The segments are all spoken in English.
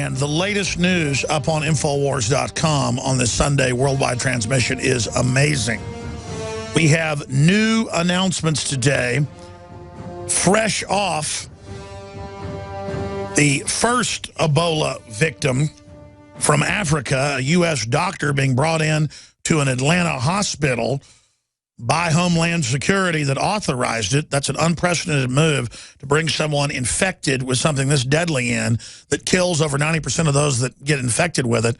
man, the latest news up on Infowars.com on this Sunday worldwide transmission is amazing. We have new announcements today, fresh off the first Ebola victim from Africa, a U.S. doctor being brought in to an Atlanta hospital by Homeland Security that authorized it. That's an unprecedented move to bring someone infected with something this deadly in that kills over 90% of those that get infected with it.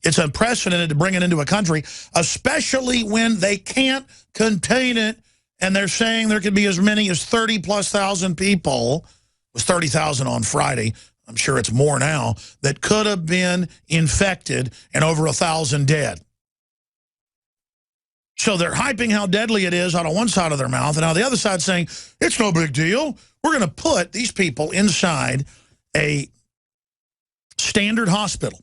It's unprecedented to bring it into a country, especially when they can't contain it, and they're saying there could be as many as 30,000+ people. It was 30,000 on Friday. I'm sure it's more now, that could have been infected and over 1,000 dead. So they're hyping how deadly it is out on one side of their mouth, and on the other side saying, it's no big deal. We're going to put these people inside a standard hospital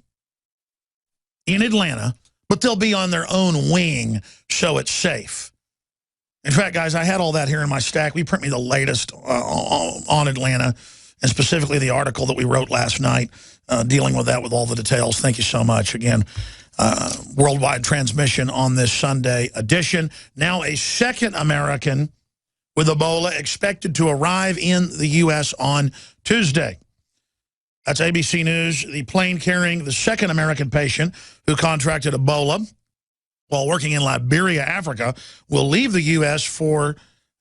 in Atlanta, but they'll be on their own wing, so it's safe. In fact, guys, I had all that here in my stack. We print me the latest on Atlanta, and specifically the article that we wrote last night dealing with that with all the details. Thank you so much. Again, worldwide transmission on this Sunday edition. Now a second American with Ebola expected to arrive in the U.S. on Tuesday. That's ABC News. The plane carrying the second American patient who contracted Ebola while working in Liberia, Africa, will leave the U.S. for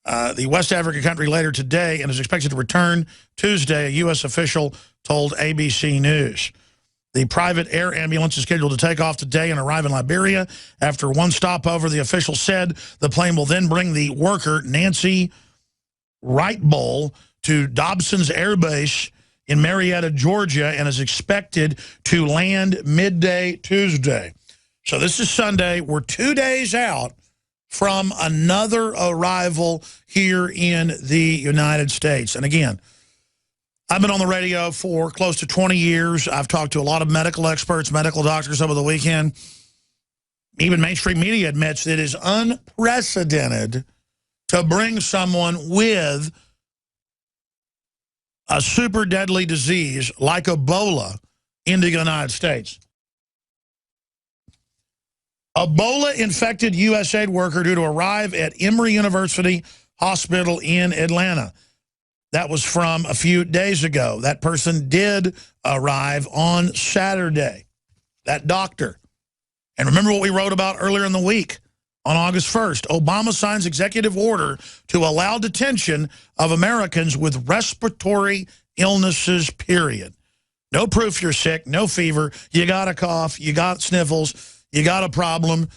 the West African country later today and is expected to return Tuesday, a U.S. official told ABC News. The private air ambulance is scheduled to take off today and arrive in Liberia. After one stopover, the official said the plane will then bring the worker, Nancy Wright-Bull, to Dobson's Air Base in Marietta, Georgia, and is expected to land midday Tuesday. So this is Sunday. We're 2 days out from another arrival here in the United States. And again, I've been on the radio for close to 20 years. I've talked to a lot of medical experts, medical doctors over the weekend. Even mainstream media admits it is unprecedented to bring someone with a super deadly disease like Ebola into the United States. Ebola-infected USAID worker due to arrive at Emory University Hospital in Atlanta. That was from a few days ago. That person did arrive on Saturday, that doctor. And remember what we wrote about earlier in the week on August 1st. Obama signs executive order to allow detention of Americans with respiratory illnesses, period. No proof you're sick, no fever, you got a cough, you got sniffles, you got a problem,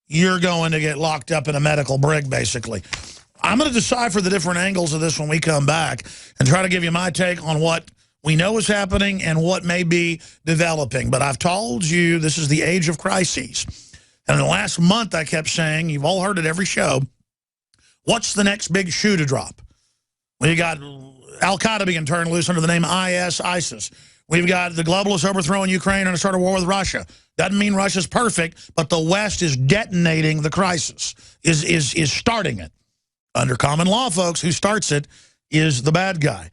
you're going to get locked up in a medical brig, basically. I'm going to decipher the different angles of this when we come back and try to give you my take on what we know is happening and what may be developing. But I've told you this is the age of crises. And in the last month, I kept saying, you've all heard it every show, what's the next big shoe to drop? We got Al-Qaeda being turned loose under the name ISIS. We've got the globalists overthrowing Ukraine and start a war with Russia. Doesn't mean Russia's perfect, but the West is detonating the crisis, is starting it. Under common law, folks, who starts it is the bad guy.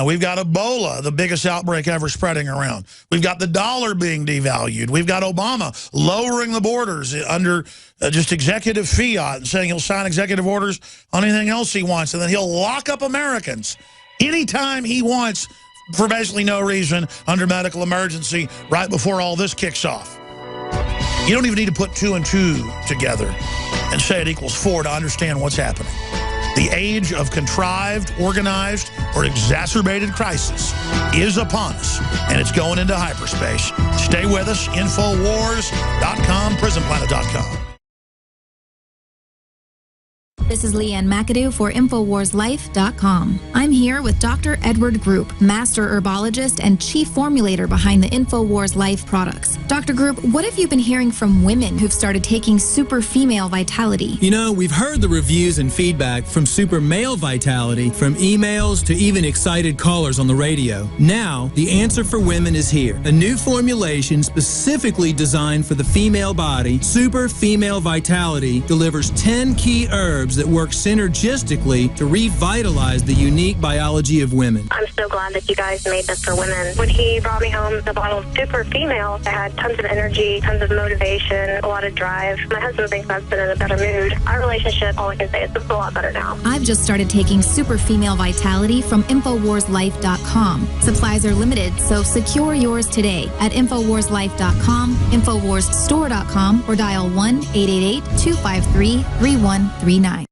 We've got Ebola, the biggest outbreak ever spreading around. We've got the dollar being devalued. We've got Obama lowering the borders under just executive fiat and saying he'll sign executive orders on anything else he wants, and then he'll lock up Americans anytime he wants for basically no reason under medical emergency right before all this kicks off. You don't even need to put 2 and 2 together and say it equals 4 to understand what's happening. The age of contrived, organized, or exacerbated crisis is upon us, and it's going into hyperspace. Stay with us, Infowars.com, PrisonPlanet.com. This is Leanne McAdoo for InfoWarsLife.com. I'm here with Dr. Edward Group, master herbologist and chief formulator behind the InfoWars Life products. Dr. Group, what have you been hearing from women who've started taking Super Female Vitality? You know, we've heard the reviews and feedback from Super Male Vitality, from emails to even excited callers on the radio. Now, the answer for women is here. A new formulation specifically designed for the female body, Super Female Vitality, delivers 10 key herbs herbs that work synergistically to revitalize the unique biology of women. I'm so glad that you guys made this for women. When he brought me home the bottle of Super Female, it had tons of energy, tons of motivation, a lot of drive. My husband thinks I've been in a better mood. Our relationship, all I can say is it's a lot better now. I've just started taking Super Female Vitality from InfoWarsLife.com. Supplies are limited, so secure yours today at InfoWarsLife.com, InfoWarsStore.com, or dial 1-888-253-3139.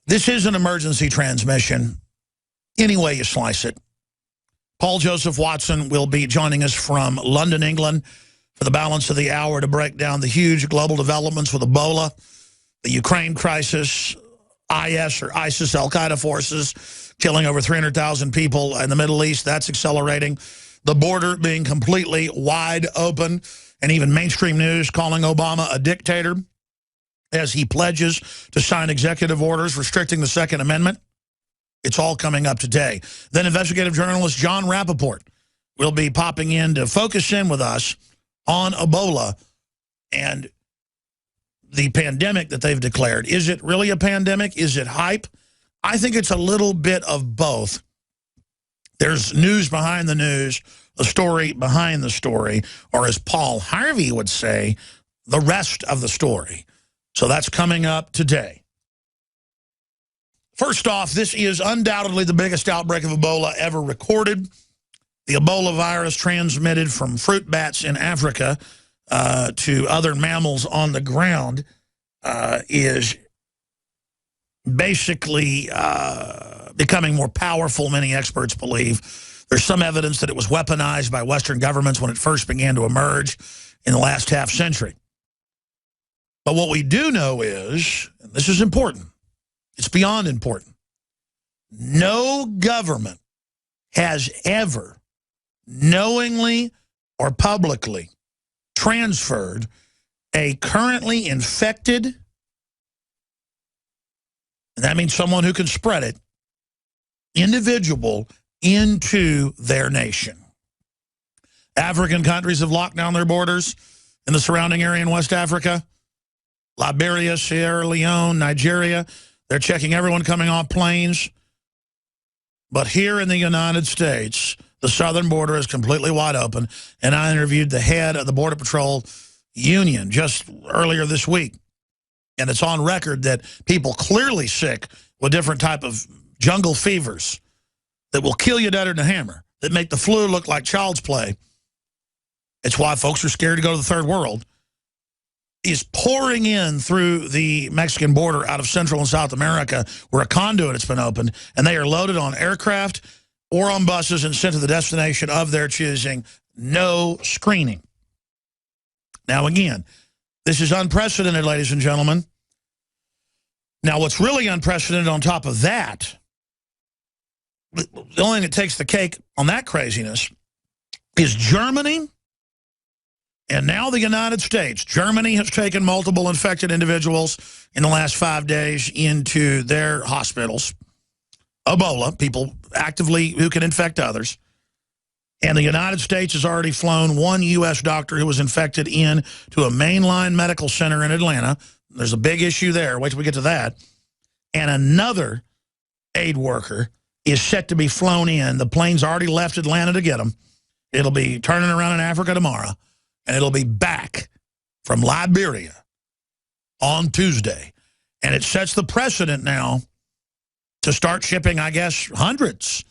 This is an emergency transmission, any way you slice it. Paul Joseph Watson will be joining us from London, England, for the balance of the hour to break down the huge global developments with Ebola, the Ukraine crisis, IS or ISIS, Al-Qaeda forces, killing over 300,000 people in the Middle East. That's accelerating. The border being completely wide open, and even mainstream news calling Obama a dictator as he pledges to sign executive orders restricting the Second Amendment. It's all coming up today. Then investigative journalist John Rappaport will be popping in to focus in with us on Ebola and the pandemic that they've declared. Is it really a pandemic? Is it hype? I think it's a little bit of both. There's news behind the news, a story behind the story, or as Paul Harvey would say, the rest of the story. So that's coming up today. First off, this is undoubtedly the biggest outbreak of Ebola ever recorded. The Ebola virus transmitted from fruit bats in Africa to other mammals on the ground is basically becoming more powerful, many experts believe. There's some evidence that it was weaponized by Western governments when it first began to emerge in the last half century. But what we do know is, and this is important, it's beyond important, no government has ever knowingly or publicly transferred a currently infected, and that means someone who can spread it, individual into their nation. African countries have locked down their borders in the surrounding area in West Africa. Liberia, Sierra Leone, Nigeria, they're checking everyone coming off planes. But here in the United States, the southern border is completely wide open, and I interviewed the head of the Border Patrol Union just earlier this week. And it's on record that people clearly sick with different type of jungle fevers that will kill you deader than a hammer, that make the flu look like child's play. It's why folks are scared to go to the third world. Is pouring in through the Mexican border out of Central and South America where a conduit has been opened, and they are loaded on aircraft or on buses and sent to the destination of their choosing. No screening. Now, again, this is unprecedented, ladies and gentlemen. Now, what's really unprecedented on top of that, the only thing that takes the cake on that craziness is Germany and now the United States. Germany has taken multiple infected individuals in the last 5 days into their hospitals. Ebola, people actively who can infect others. And the United States has already flown one U.S. doctor who was infected in to a mainline medical center in Atlanta. There's a big issue there. Wait till we get to that. And another aid worker is set to be flown in. The plane's already left Atlanta to get them. It'll be turning around in Africa tomorrow. And it'll be back from Liberia on Tuesday. And it sets the precedent now to start shipping, I guess, hundreds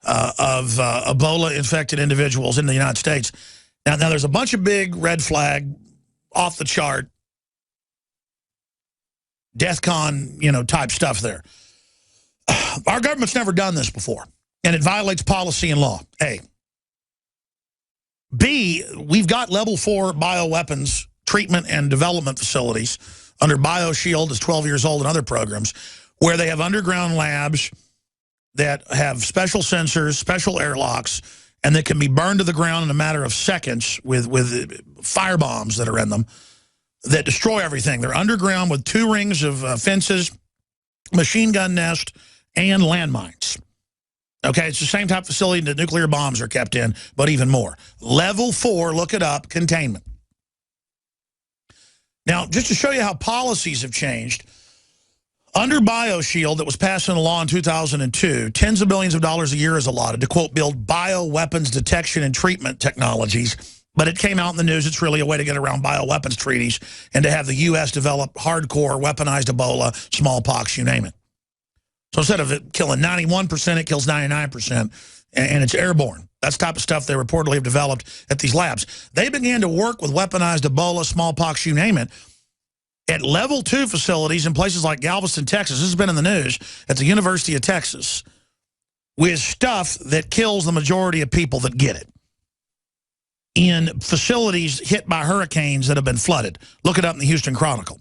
of Ebola-infected individuals in the United States. Now, there's a bunch of big red flag, off-the-chart, DEFCON, type stuff there. Our government's never done this before, and it violates policy and law, A. B, we've got level 4 bioweapons treatment and development facilities under BioShield, is 12 years old, and other programs, where they have underground labs that have special sensors, special airlocks, and that can be burned to the ground in a matter of seconds with fire bombs that are in them that destroy everything. They're underground with 2 rings of fences, machine gun nest, and landmines. Okay, it's the same type of facility that nuclear bombs are kept in, but even more. Level 4, look it up, containment. Now, just to show you how policies have changed, under BioShield that was passed into law in 2002, tens of billions of dollars a year is allotted to, quote, build bioweapons detection and treatment technologies. But it came out in the news it's really a way to get around bioweapons treaties and to have the U.S. develop hardcore weaponized Ebola, smallpox, you name it. So instead of it killing 91%, it kills 99%, and it's airborne. That's the type of stuff they reportedly have developed at these labs. They began to work with weaponized Ebola, smallpox, you name it, at level 2 facilities in places like Galveston, Texas. This has been in the news at the University of Texas with stuff that kills the majority of people that get it in facilities hit by hurricanes that have been flooded. Look it up in the Houston Chronicle.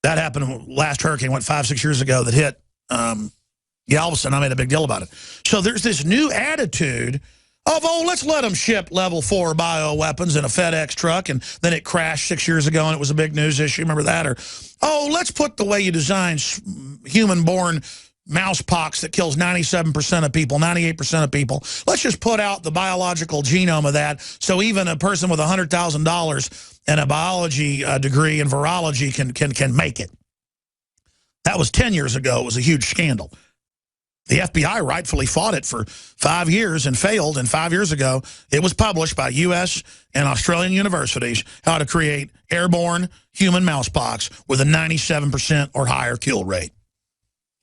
That happened last hurricane, went 5-6 years ago, that hit Galveston. I made a big deal about it. So there's this new attitude of, oh, let's let them ship level 4 bioweapons in a FedEx truck, and then it crashed 6 years ago and it was a big news issue. Remember that? Or, oh, let's put the way you design human-born mouse pox that kills 97% of people, 98% of people. Let's just put out the biological genome of that so even a person with $100,000 and a biology degree in virology can make it. That was 10 years ago. It was a huge scandal. The FBI rightfully fought it for 5 years and failed, and 5 years ago it was published by U.S. and Australian universities how to create airborne human mousepox with a 97% or higher kill rate.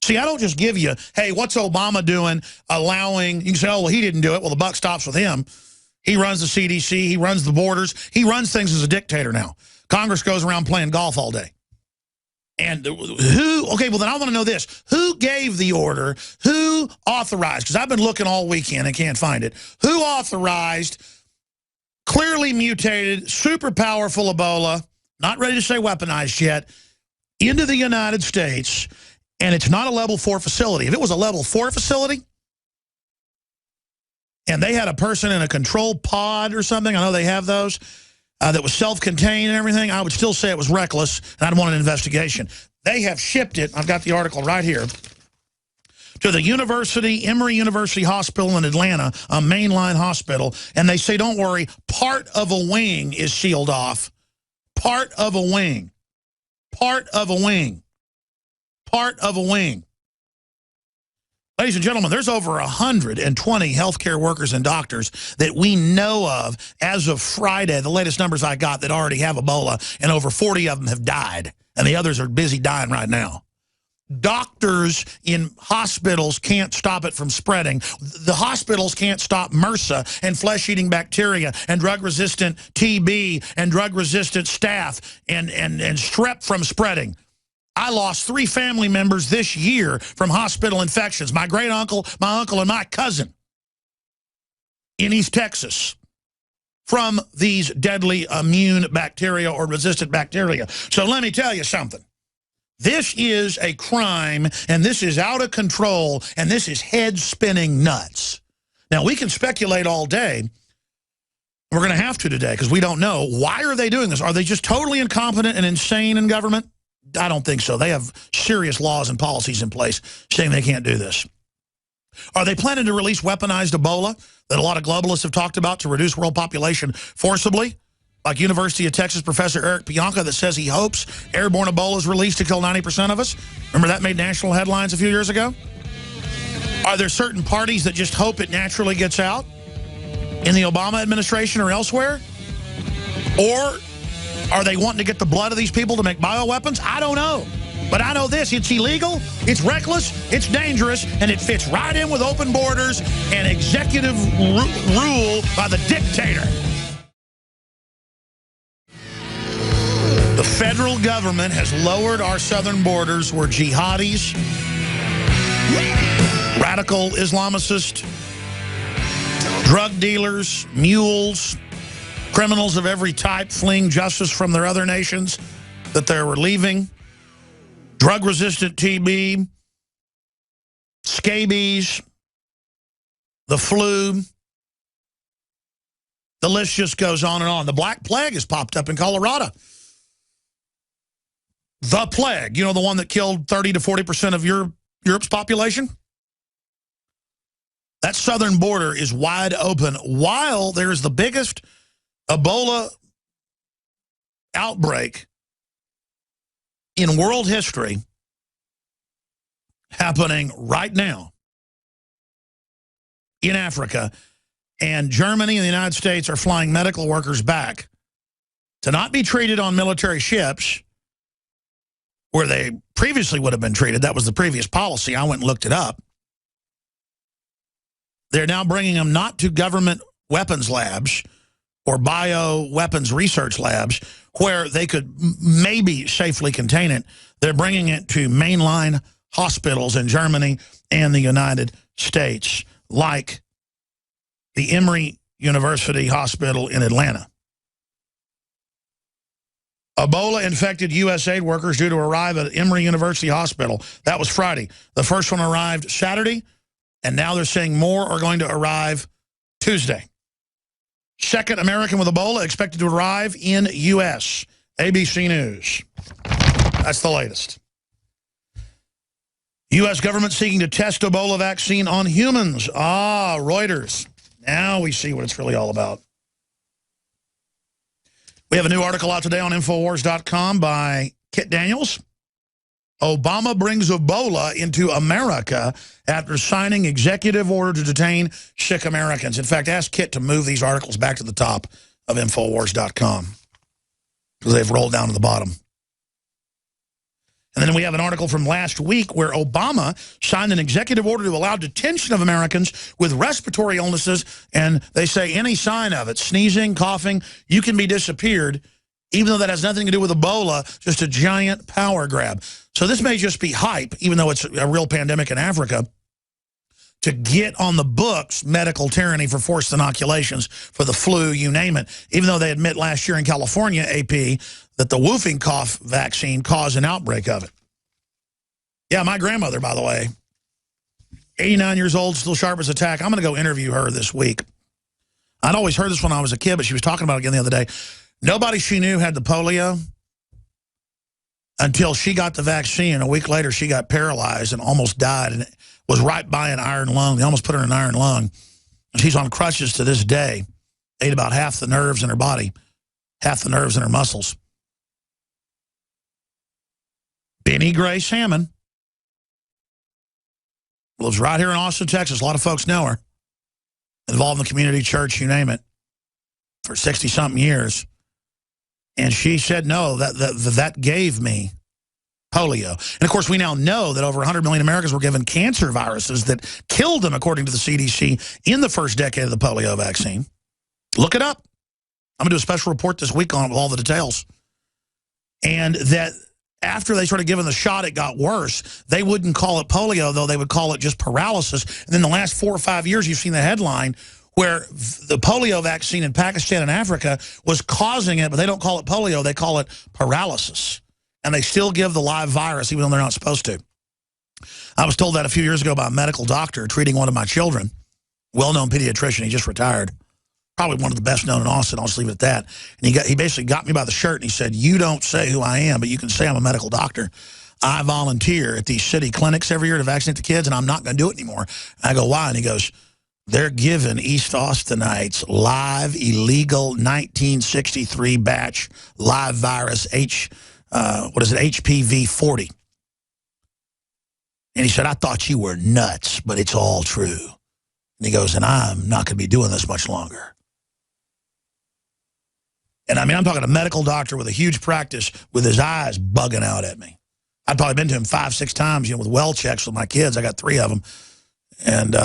See, I don't just give you, hey, what's Obama doing allowing, you can say, oh, well, he didn't do it. Well, the buck stops with him. He runs the CDC. He runs the borders. He runs things as a dictator now. Congress goes around playing golf all day. And who, okay, well, then I want to know this. Who gave the order? Who authorized? Because I've been looking all weekend and can't find it. Who authorized clearly mutated, super powerful Ebola, not ready to say weaponized yet, into the United States? And it's not a level 4 facility. If it was a level 4 facility and they had a person in a controlled pod or something, I know they have those, that was self-contained and everything, I would still say it was reckless, and I'd want an investigation. They have shipped it, I've got the article right here, to the Emory University Hospital in Atlanta, a mainline hospital, and they say, don't worry, part of a wing is sealed off. Part of a wing. Part of a wing. Part of a wing. Ladies and gentlemen, there's over 120 healthcare workers and doctors that we know of as of Friday, the latest numbers I got, that already have Ebola, and over 40 of them have died, and the others are busy dying right now. Doctors in hospitals can't stop it from spreading. The hospitals can't stop MRSA and flesh-eating bacteria and drug-resistant TB and drug-resistant staph and strep from spreading. I lost 3 family members this year from hospital infections. My great-uncle, my uncle, and my cousin in East Texas from these deadly immune bacteria or resistant bacteria. So let me tell you something. This is a crime, and this is out of control, and this is head-spinning nuts. Now, we can speculate all day. We're going to have to today because we don't know. Why are they doing this? Are they just totally incompetent and insane in government? I don't think so. They have serious laws and policies in place saying they can't do this. Are they planning to release weaponized Ebola that a lot of globalists have talked about to reduce world population forcibly? Like University of Texas professor Eric Pianka that says he hopes airborne Ebola is released to kill 90% of us. Remember that made national headlines a few years ago? Are there certain parties that just hope it naturally gets out in the Obama administration or elsewhere? Or are they wanting to get the blood of these people to make bioweapons? I don't know. But I know this, it's illegal, it's reckless, it's dangerous, and it fits right in with open borders and executive rule by the dictator. The federal government has lowered our southern borders where jihadis, radical Islamicists, drug dealers, mules, criminals of every type fleeing justice from their other nations that they were leaving, drug-resistant TB, scabies, the flu. The list just goes on and on. The Black Plague has popped up in Colorado. The plague, you know, the one that killed 30 to 40% of Europe's population? That southern border is wide open while there's the biggest Ebola outbreak in world history happening right now in Africa, and Germany and the United States are flying medical workers back to not be treated on military ships where they previously would have been treated. That was the previous policy. I went and looked it up. They're now bringing them not to government weapons labs or bioweapons research labs where they could maybe safely contain it. They're bringing it to mainline hospitals in Germany and the United States, like the Emory University Hospital in Atlanta. Ebola-infected U.S. aid workers due to arrive at Emory University Hospital. That was Friday. The first one arrived Saturday, and now they're saying more are going to arrive Tuesday. Second American with Ebola expected to arrive in U.S. ABC News. That's the latest. U.S. government seeking to test Ebola vaccine on humans. Ah, Reuters. Now we see what it's really all about. We have a new article out today on Infowars.com by Kit Daniels. Obama brings Ebola into America after signing executive order to detain sick Americans. In fact, ask Kit to move these articles back to the top of Infowars.com because they've rolled down to the bottom. And then we have an article from last week where Obama signed an executive order to allow detention of Americans with respiratory illnesses, and they say any sign of it, sneezing, coughing, you can be disappeared, even though that has nothing to do with Ebola, just a giant power grab. So this may just be hype, even though it's a real pandemic in Africa, to get on the books medical tyranny for forced inoculations for the flu, you name it, even though they admit last year in California, AP, that the whooping cough vaccine caused an outbreak of it. Yeah, my grandmother, by the way, 89 years old, still sharp as a tack. I'm going to go interview her this week. I'd always heard this when I was a kid, but she was talking about it again the other day. Nobody she knew had the polio until she got the vaccine. A week later, she got paralyzed and almost died, and it was right by an iron lung. They almost put her in an iron lung. She's on crutches to this day. Ate about half the nerves in her body, half the nerves in her muscles. Benny Gray Salmon lives right here in Austin, Texas. A lot of folks know her. Involved in the community, church, you name it, for 60-something years. And she said, no, that gave me polio. And, of course, we now know that over 100 million Americans were given cancer viruses that killed them, according to the CDC, in the first decade of the polio vaccine. Look it up. I'm going to do a special report this week on it with all the details. And that after they started giving the shot, it got worse. They wouldn't call it polio, though. They would call it just paralysis. And then the last 4 or 5 years, you've seen the headline where the polio vaccine in Pakistan and Africa was causing it, but they don't call it polio. They call it paralysis. And they still give the live virus, even though they're not supposed to. I was told that a few years ago by a medical doctor treating one of my children, well-known pediatrician. He just retired. Probably one of the best known in Austin. I'll just leave it at that. And he basically got me by the shirt and he said, you don't say who I am, but you can say I'm a medical doctor. I volunteer at these city clinics every year to vaccinate the kids, and I'm not going to do it anymore. I go, why? And he goes, they're giving East Austinites live, illegal 1963 batch live virus HPV 40. And he said, I thought you were nuts, but it's all true. And he goes, and I'm not going to be doing this much longer. And I mean, I'm talking a medical doctor with a huge practice with his eyes bugging out at me. I'd probably been to him 5, 6 times, with well checks with my kids. I got 3 of them. And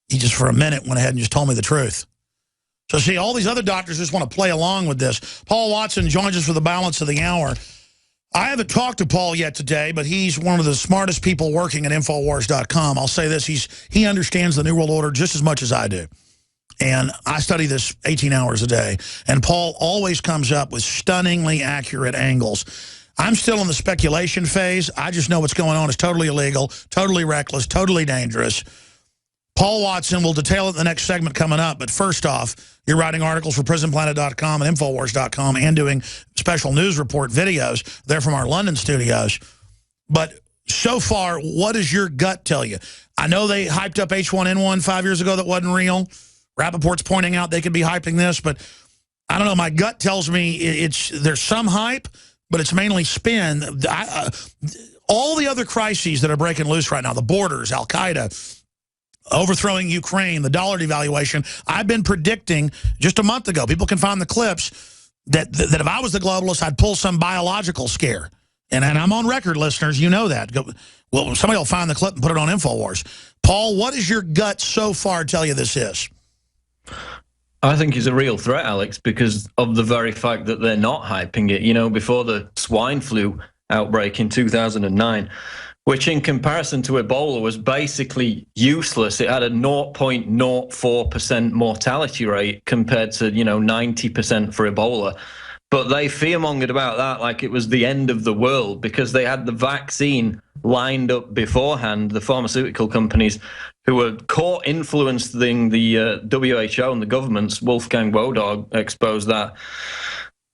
he just for a minute went ahead and just told me the truth. So see, all these other doctors just want to play along with this. Paul Watson joins us for the balance of the hour. I haven't talked to Paul yet today, but he's one of the smartest people working at Infowars.com. I'll say this, he understands the New World Order just as much as I do. And I study this 18 hours a day. And Paul always comes up with stunningly accurate angles. I'm still in the speculation phase. I just know what's going on is totally illegal, totally reckless, totally dangerous. Paul Watson will detail it in the next segment coming up. But first off, you're writing articles for PrisonPlanet.com and Infowars.com and doing special news report videos. They're from our London studios. But so far, what does your gut tell you? I know they hyped up H1N1 5 years ago that wasn't real. Rappaport's pointing out they could be hyping this, but I don't know. My gut tells me there's some hype, but it's mainly spin. All the other crises that are breaking loose right now, the borders, Al-Qaeda, overthrowing Ukraine, the dollar devaluation, I've been predicting just a month ago, people can find the clips, that if I was the globalist, I'd pull some biological scare. And I'm on record, listeners, you know that. Well, somebody will find the clip and put it on InfoWars. Paul, what does your gut so far tell you this is? I think it's a real threat, Alex, because of the very fact that they're not hyping it. You know, before the swine flu outbreak in 2009, which in comparison to Ebola was basically useless. It had a 0.04% mortality rate compared to, 90% for Ebola. But they fearmongered about that like it was the end of the world because they had the vaccine lined up beforehand, the pharmaceutical companies who were caught influencing the WHO and the governments. Wolfgang Wodog exposed that.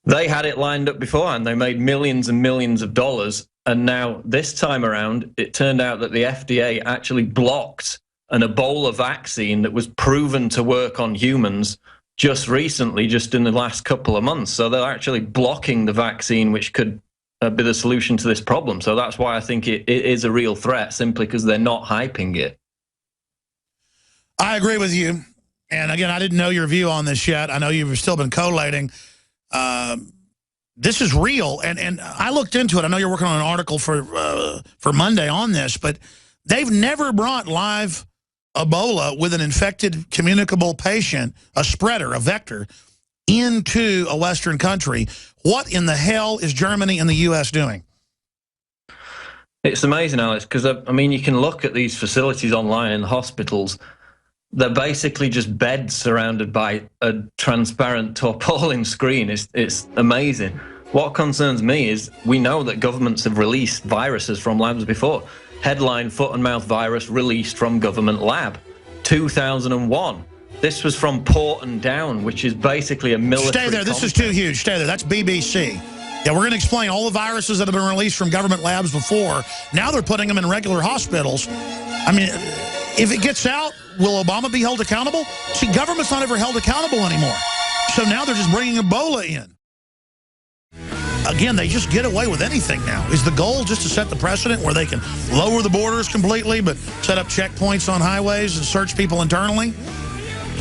They had it lined up beforehand. They made millions and millions of dollars. And now this time around, it turned out that the FDA actually blocked an Ebola vaccine that was proven to work on humans just recently, just in the last couple of months. So they're actually blocking the vaccine, which could be the solution to this problem. So that's why I think it is a real threat, simply because they're not hyping it. I agree with you. And again, I didn't know your view on this yet. I know you've still been collating. This is real, and I looked into it. I know you're working on an article for Monday on this, but they've never brought live Ebola with an infected communicable patient, a spreader, a vector, into a Western country. What in the hell is Germany and the U.S. doing? It's amazing, Alex, because, I mean, you can look at these facilities online in the hospitals. They're basically just beds surrounded by a transparent tarpaulin screen. It's amazing. What concerns me is we know that governments have released viruses from labs before. Headline, foot and mouth virus released from government lab. 2001. This was from Porton Down, which is basically a military Stay there. This is too huge. Stay there. That's BBC. Yeah, we're going to explain all the viruses that have been released from government labs before. Now they're putting them in regular hospitals. I mean, if it gets out, will Obama be held accountable? See, government's not ever held accountable anymore. So now they're just bringing Ebola in. Again, they just get away with anything now. Is the goal just to set the precedent where they can lower the borders completely but set up checkpoints on highways and search people internally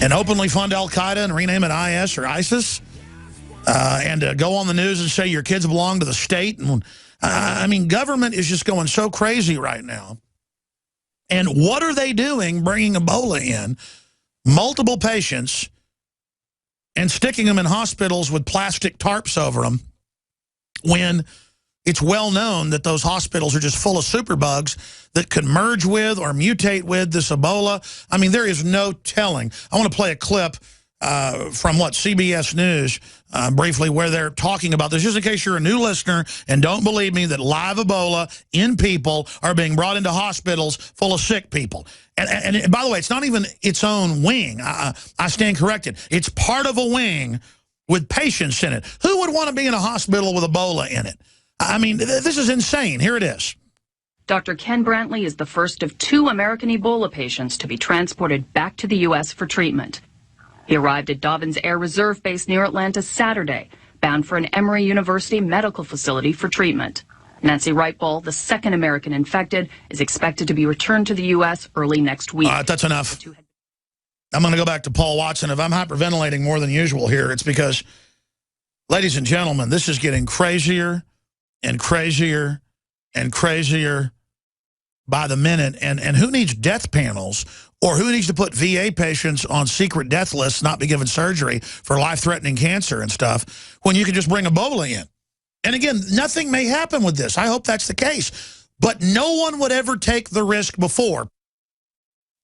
and openly fund Al-Qaeda and rename it IS or ISIS and go on the news and say your kids belong to the state? And I mean, government is just going so crazy right now. And what are they doing bringing Ebola in, multiple patients, and sticking them in hospitals with plastic tarps over them when it's well known that those hospitals are just full of superbugs that could merge with or mutate with this Ebola? I mean, there is no telling. I want to play a clip from CBS News briefly, where they're talking about this, just in case you're a new listener and don't believe me, that live Ebola in people are being brought into hospitals full of sick people. And by the way, it's not even its own wing. I stand corrected. It's part of a wing with patients in it. Who would want to be in a hospital with Ebola in it? I mean, this is insane. Here it is. Dr. Ken Brantley is the first of 2 American Ebola patients to be transported back to the U.S. for treatment. He arrived at Dobbins Air Reserve Base near Atlanta Saturday, bound for an Emory University medical facility for treatment. Nancy Wright-Ball, the second American infected, is expected to be returned to the U.S. early next week. All right, that's enough. I'm going to go back to Paul Watson. If I'm hyperventilating more than usual here, it's because, ladies and gentlemen, this is getting crazier and crazier and crazier by the minute. And who needs death panels, or who needs to put VA patients on secret death lists, not be given surgery for life-threatening cancer and stuff, when you can just bring Ebola in? And again, nothing may happen with this. I hope that's the case. But no one would ever take the risk before.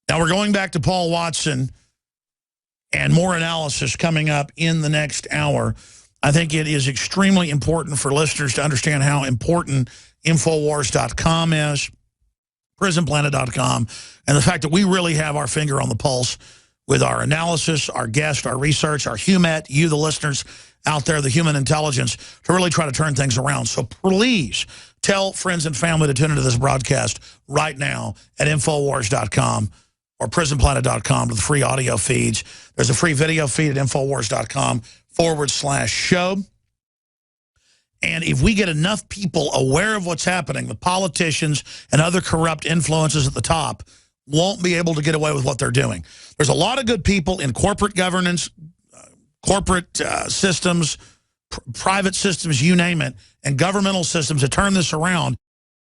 Now we're going back to Paul Watson and more analysis coming up in the next hour. I think it is extremely important for listeners to understand how important Infowars.com is, PrisonPlanet.com, and the fact that we really have our finger on the pulse with our analysis, our guests, our research, our HUMET, you, the listeners out there, the human intelligence, to really try to turn things around. So please tell friends and family to tune into this broadcast right now at Infowars.com or PrisonPlanet.com to the free audio feeds. There's a free video feed at Infowars.com /show. And if we get enough people aware of what's happening, the politicians and other corrupt influences at the top won't be able to get away with what they're doing. There's a lot of good people in corporate governance, corporate systems, private systems, you name it, and governmental systems to turn this around.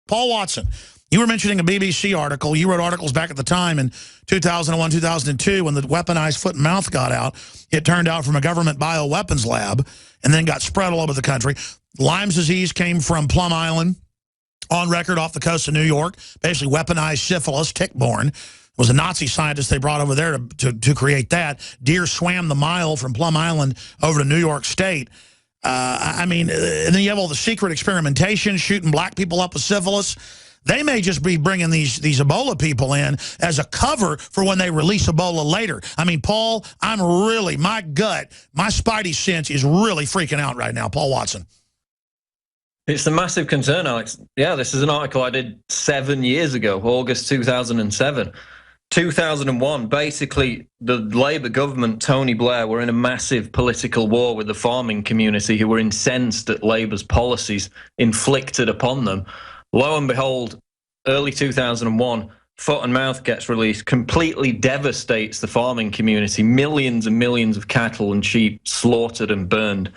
Paul Watson, you were mentioning a BBC article. You wrote articles back at the time in 2001, 2002, when the weaponized foot and mouth got out. It turned out from a government bioweapons lab and then got spread all over the country. Lyme's disease came from Plum Island, on record off the coast of New York, basically weaponized syphilis, tick-borne. It was a Nazi scientist they brought over there to create that. Deer swam the mile from Plum Island over to New York State. I mean, and then you have all the secret experimentation, shooting black people up with syphilis. They may just be bringing these Ebola people in as a cover for when they release Ebola later. I mean, Paul, my gut, my spidey sense is really freaking out right now. Paul Watson. It's a massive concern, Alex. Yeah, this is an article I did 7 years ago, August 2007. 2001, basically, the Labour government, Tony Blair, were in a massive political war with the farming community who were incensed at Labour's policies inflicted upon them. Lo and behold, early 2001, Foot and Mouth gets released, completely devastates the farming community, millions and millions of cattle and sheep slaughtered and burned.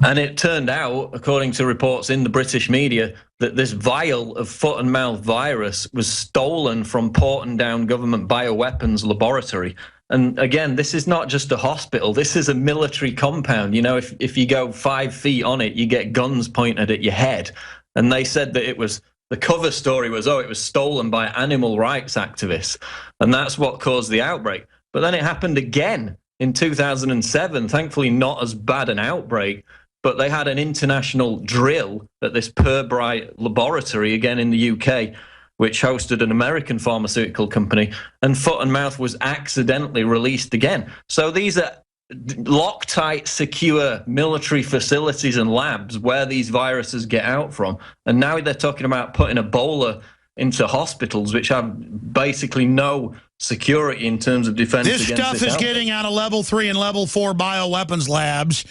And it turned out, according to reports in the British media, that this vial of foot and mouth virus was stolen from Portondown government bioweapons laboratory. And again, this is not just a hospital. This is a military compound. You know, if you go 5 feet on it, you get guns pointed at your head. And they said that it was, the cover story was, it was stolen by animal rights activists. And that's what caused the outbreak. But then it happened again in 2007, thankfully not as bad an outbreak, but they had an international drill at this Purbright laboratory, again in the UK, which hosted an American pharmaceutical company, and Foot and Mouth was accidentally released again. So these are Loctite, secure military facilities and labs where these viruses get out from. And now they're talking about putting Ebola into hospitals, which have basically no security in terms of defense against this stuff is getting out of level 3 and level 4 bioweapons labs,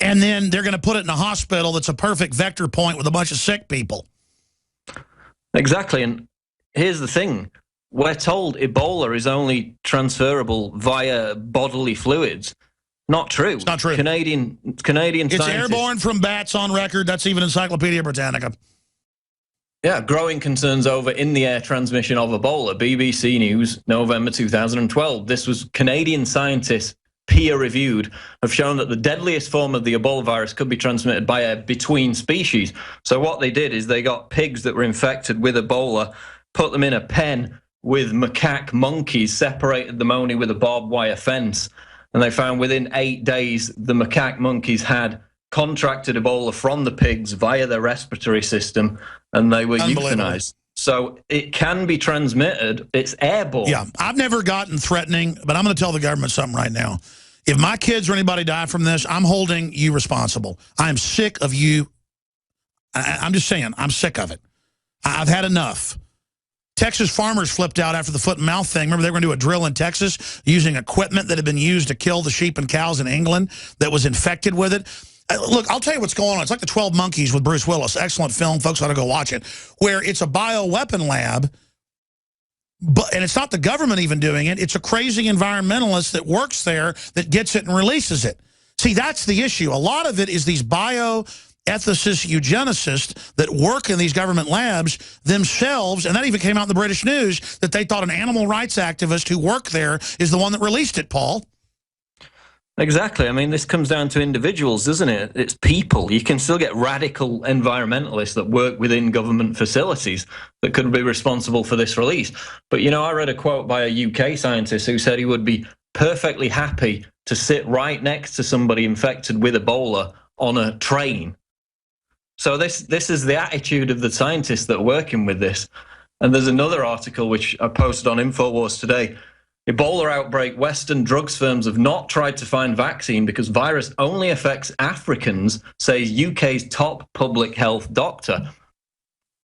and then they're going to put it in a hospital that's a perfect vector point with a bunch of sick people. Exactly. And here's the thing. We're told Ebola is only transferable via bodily fluids. Not true. It's not true. Canadian It's scientists, airborne from bats on record. That's even Encyclopedia Britannica. Yeah, growing concerns over in-the-air transmission of Ebola. BBC News, November 2012. This was Canadian scientists, peer-reviewed, have shown that the deadliest form of the Ebola virus could be transmitted by air between species. So what they did is they got pigs that were infected with Ebola, put them in a pen with macaque monkeys, separated them only with a barbed wire fence, and they found within 8 days the macaque monkeys had contracted Ebola from the pigs via their respiratory system, and they were euthanized. So it can be transmitted. It's airborne. Yeah, I've never gotten threatening, but I'm going to tell the government something right now. If my kids or anybody die from this, I'm holding you responsible. I'm sick of you. I'm just saying, I'm sick of it. I've had enough. Texas farmers flipped out after the foot and mouth thing. Remember, they were going to do a drill in Texas using equipment that had been used to kill the sheep and cows in England that was infected with it. Look, I'll tell you what's going on. It's like the 12 Monkeys with Bruce Willis. Excellent film. Folks ought to go watch it. Where it's a bioweapon lab, and it's not the government even doing it. It's a crazy environmentalist that works there that gets it and releases it. See, that's the issue. A lot of it is these bioethicists, eugenicists that work in these government labs themselves, and that even came out in the British news, that they thought an animal rights activist who worked there is the one that released it, Paul. Exactly. I mean, this comes down to individuals, doesn't it? It's people. You can still get radical environmentalists that work within government facilities that could be responsible for this release. But, you know, I read a quote by a UK scientist who said he would be perfectly happy to sit right next to somebody infected with Ebola on a train. So this is the attitude of the scientists that are working with this. And there's another article which I posted on InfoWars today. Ebola outbreak, Western drugs firms have not tried to find vaccine because virus only affects Africans, says UK's top public health doctor.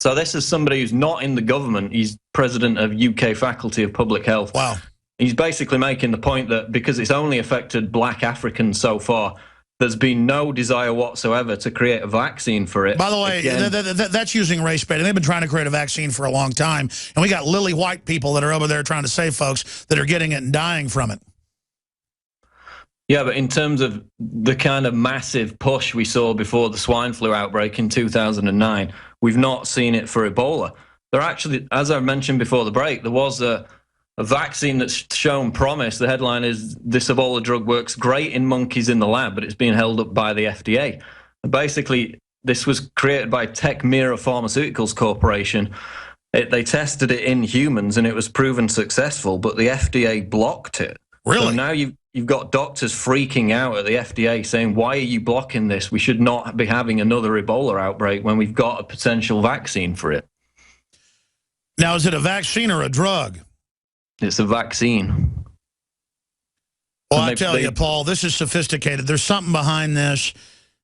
So this is somebody who's not in the government. He's president of UK Faculty of Public Health. Wow. He's basically making the point that because it's only affected black Africans so far, there's been no desire whatsoever to create a vaccine for it. By the way, that's using race baiting. They've been trying to create a vaccine for a long time, and we got lily white people that are over there trying to save folks that are getting it and dying from it. Yeah, but in terms of the kind of massive push we saw before the swine flu outbreak in 2009, we've not seen it for Ebola. There actually, as I mentioned before the break, there was a vaccine that's shown promise. The headline is, this Ebola drug works great in monkeys in the lab, but it's being held up by the FDA. And basically, this was created by Tecmira Pharmaceuticals Corporation. They tested it in humans, and it was proven successful, but the FDA blocked it. Really? So now you've got doctors freaking out at the FDA saying, why are you blocking this? We should not be having another Ebola outbreak when we've got a potential vaccine for it. Now, is it a vaccine or a drug? It's a vaccine. Well, I tell you, Paul, this is sophisticated. There's something behind this.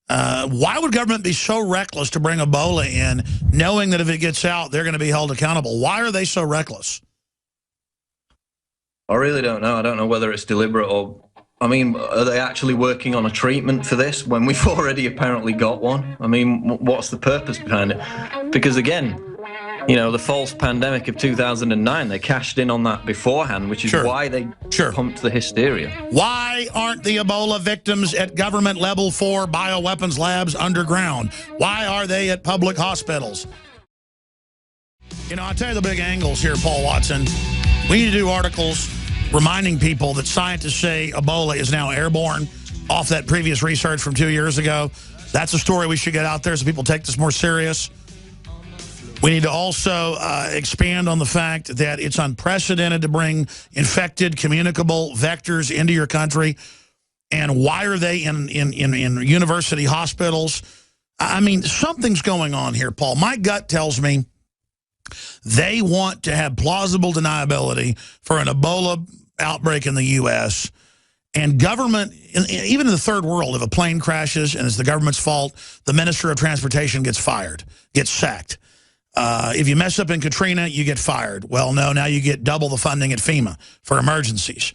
Why would government be so reckless to bring Ebola in, knowing that if it gets out, they're going to be held accountable? Why are they so reckless? I really don't know. I don't know whether it's deliberate or... I mean, are they actually working on a treatment for this when we've already apparently got one? I mean, what's the purpose behind it? Because again, you know, the false pandemic of 2009, they cashed in on that beforehand, which is why they pumped the hysteria. Why aren't the Ebola victims at government level 4 bioweapons labs underground? Why are they at public hospitals? You know, I'll tell you the big angles here, Paul Watson. We need to do articles reminding people that scientists say Ebola is now airborne off that previous research from 2 years ago. That's a story we should get out there so people take this more serious. We need to also expand on the fact that it's unprecedented to bring infected, communicable vectors into your country. And why are they in university hospitals? I mean, something's going on here, Paul. My gut tells me they want to have plausible deniability for an Ebola outbreak in the U.S. And government, even in the third world, if a plane crashes and it's the government's fault, the Minister of Transportation gets fired, gets sacked. If you mess up in Katrina, you get fired. Well, no, now you get double the funding at FEMA for emergencies.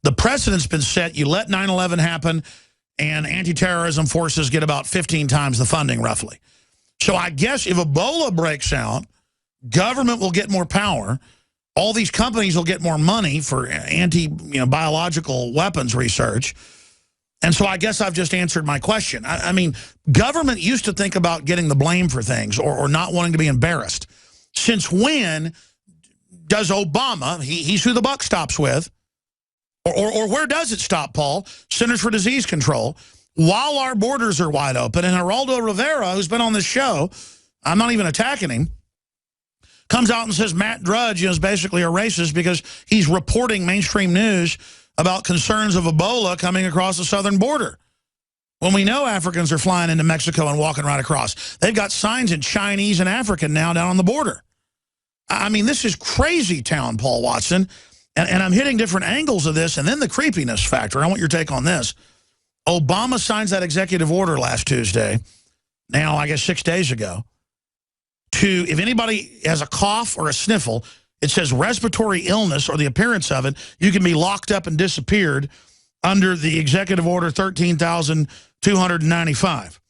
The precedent's been set. You let 9/11 happen, and anti-terrorism forces get about 15 times the funding, roughly. So I guess if Ebola breaks out, government will get more power. All these companies will get more money for biological weapons research. And so I guess I've just answered my question. I mean, government used to think about getting the blame for things or not wanting to be embarrassed. Since when does Obama, he's who the buck stops with, or where does it stop, Paul? Centers for Disease Control, while our borders are wide open. And Geraldo Rivera, who's been on this show, I'm not even attacking him, comes out and says Matt Drudge is basically a racist because he's reporting mainstream news about concerns of Ebola coming across the southern border. When we know Africans are flying into Mexico and walking right across. They've got signs in Chinese and African now down on the border. I mean, this is crazy town, Paul Watson. And I'm hitting different angles of this. And then the creepiness factor. I want your take on this. Obama signs that executive order last Tuesday. Now, I guess 6 days ago. If anybody has a cough or a sniffle, it says respiratory illness or the appearance of it, you can be locked up and disappeared under the Executive Order 13,295.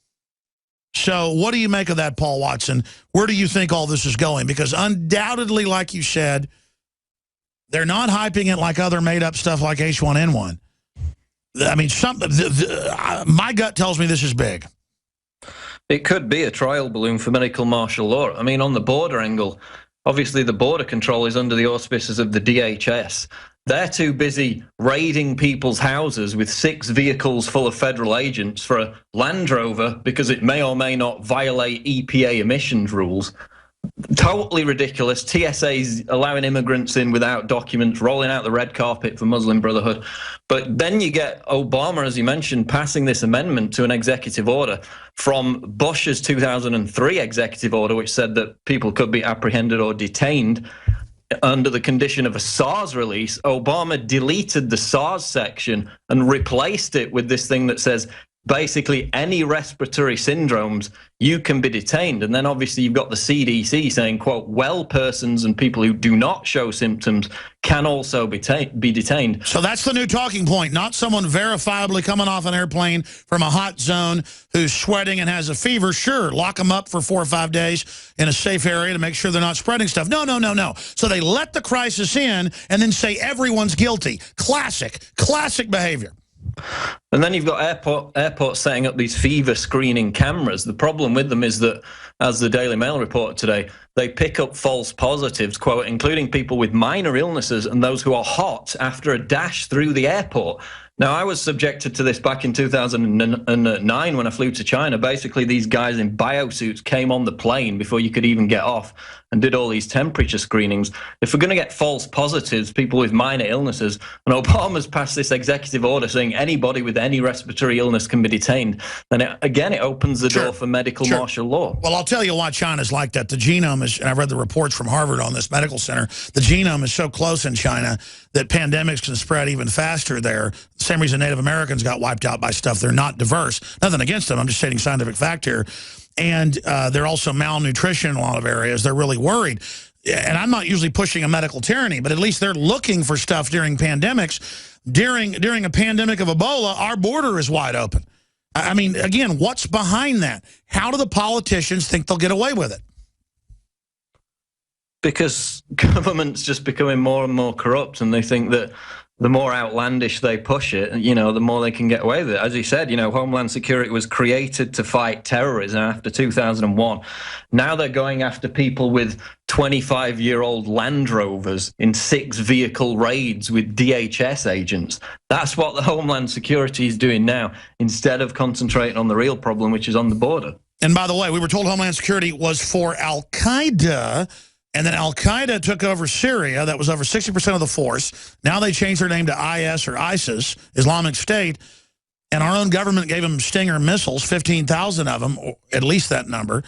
So what do you make of that, Paul Watson? Where do you think all this is going? Because undoubtedly, like you said, they're not hyping it like other made-up stuff like H1N1. I mean, my gut tells me this is big. It could be a trial balloon for medical martial law. I mean, on the border angle, obviously the border control is under the auspices of the DHS. They're too busy raiding people's houses with 6 vehicles full of federal agents for a Land Rover because it may or may not violate EPA emissions rules. Totally ridiculous. TSA's allowing immigrants in without documents, rolling out the red carpet for Muslim Brotherhood. But then you get Obama, as you mentioned, passing this amendment to an executive order from Bush's 2003 executive order, which said that people could be apprehended or detained under the condition of a SARS release. Obama deleted the SARS section and replaced it with this thing that says basically any respiratory syndromes, you can be detained. And then obviously you've got the CDC saying, quote, well persons and people who do not show symptoms can also be detained. So that's the new talking point, not someone verifiably coming off an airplane from a hot zone who's sweating and has a fever. Sure, lock them up for 4 or 5 days in a safe area to make sure they're not spreading stuff. No, no, no, no. So they let the crisis in and then say everyone's guilty. Classic behavior. And then you've got airports setting up these fever screening cameras. The problem with them is that, as the Daily Mail reported today, they pick up false positives, quote, including people with minor illnesses and those who are hot after a dash through the airport. Now, I was subjected to this back in 2009 when I flew to China. Basically, these guys in biosuits came on the plane before you could even get off and did all these temperature screenings. If we're going to get false positives, people with minor illnesses, and Obama's passed this executive order saying anybody with any respiratory illness can be detained, then it opens the door for medical martial law. Well, I'll tell you why China's like that. The genome is, and I've read the reports from Harvard on this medical center, the genome is so close in China that pandemics can spread even faster there. The same reason Native Americans got wiped out by stuff. They're not diverse. Nothing against them. I'm just stating scientific fact here. And they're also malnutrition in a lot of areas. They're really worried. And I'm not usually pushing a medical tyranny, but at least they're looking for stuff during pandemics. During a pandemic of Ebola, our border is wide open. I mean, again, what's behind that? How do the politicians think they'll get away with it? Because government's just becoming more and more corrupt, and they think that the more outlandish they push it, you know, the more they can get away with it. As you said, you know, Homeland Security was created to fight terrorism after 2001. Now they're going after people with 25-year-old Land Rovers in 6 vehicle raids with DHS agents. That's what the Homeland Security is doing now, instead of concentrating on the real problem, which is on the border. And by the way, we were told Homeland Security was for Al-Qaeda. And then Al-Qaeda took over Syria. That was over 60% of the force. Now they changed their name to IS or ISIS, Islamic State. And our own government gave them Stinger missiles, 15,000 of them, or at least that number.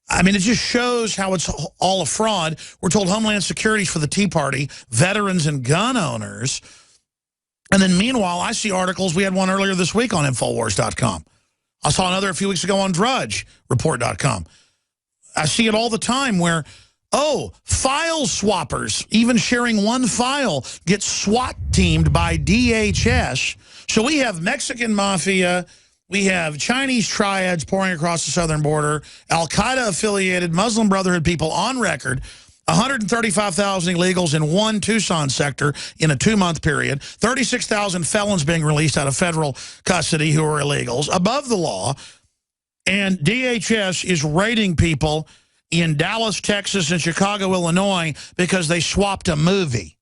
I mean, it just shows how it's all a fraud. We're told Homeland Security is for the Tea Party, veterans and gun owners. And then meanwhile, I see articles. We had one earlier this week on Infowars.com. I saw another a few weeks ago on DrudgeReport.com. I see it all the time where, oh, file swappers, even sharing one file, get SWAT teamed by DHS. So we have Mexican mafia, we have Chinese triads pouring across the southern border, Al-Qaeda affiliated Muslim Brotherhood people on record, 135,000 illegals in one Tucson sector in a 2-month period, 36,000 felons being released out of federal custody who are illegals, above the law, and DHS is raiding people in Dallas, Texas, and Chicago, Illinois, because they swapped a movie.